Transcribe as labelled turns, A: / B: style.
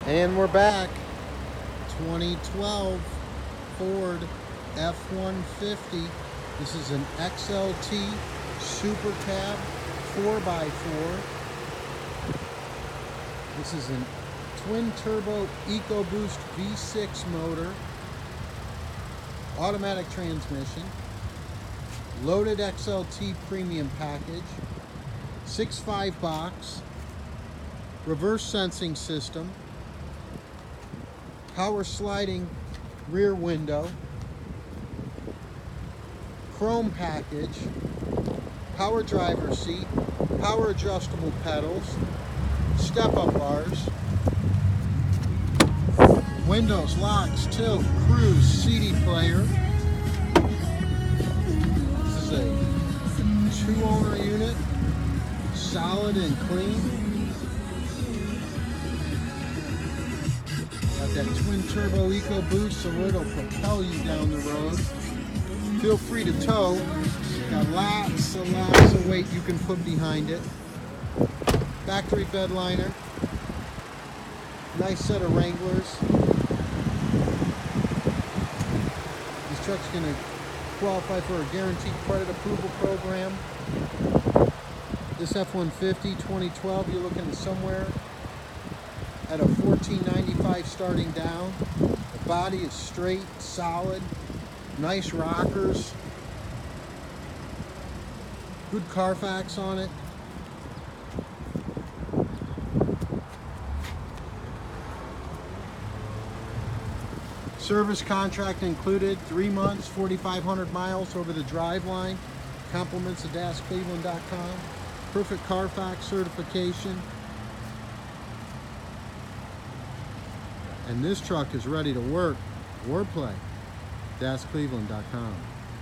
A: And we're back. 2012 Ford F-150. This is an XLT Super Cab 4x4. This is a twin turbo EcoBoost V6 motor, automatic transmission, loaded XLT premium package, 6.5 box, reverse sensing system, power sliding rear window, chrome package, power driver seat, power adjustable pedals, step-up bars, windows, locks, tilt, cruise, CD player. This is a two-owner unit, solid and clean. Got that twin turbo EcoBoost, so it'll propel you down the road. Feel free to tow. Got lots of weight you can put behind it. Factory bed liner. Nice set of Wranglers. This truck's going to qualify for a guaranteed credit approval program. This F-150 2012, you're looking at somewhere at a $14.95 starting down. The body is straight, solid, nice rockers, good Carfax on it. Service contract included, 3 months, 4,500 miles over the driveline. Compliments of DasCleveland.com. Perfect Carfax certification. And this truck is ready to work or play. DasCleveland.com.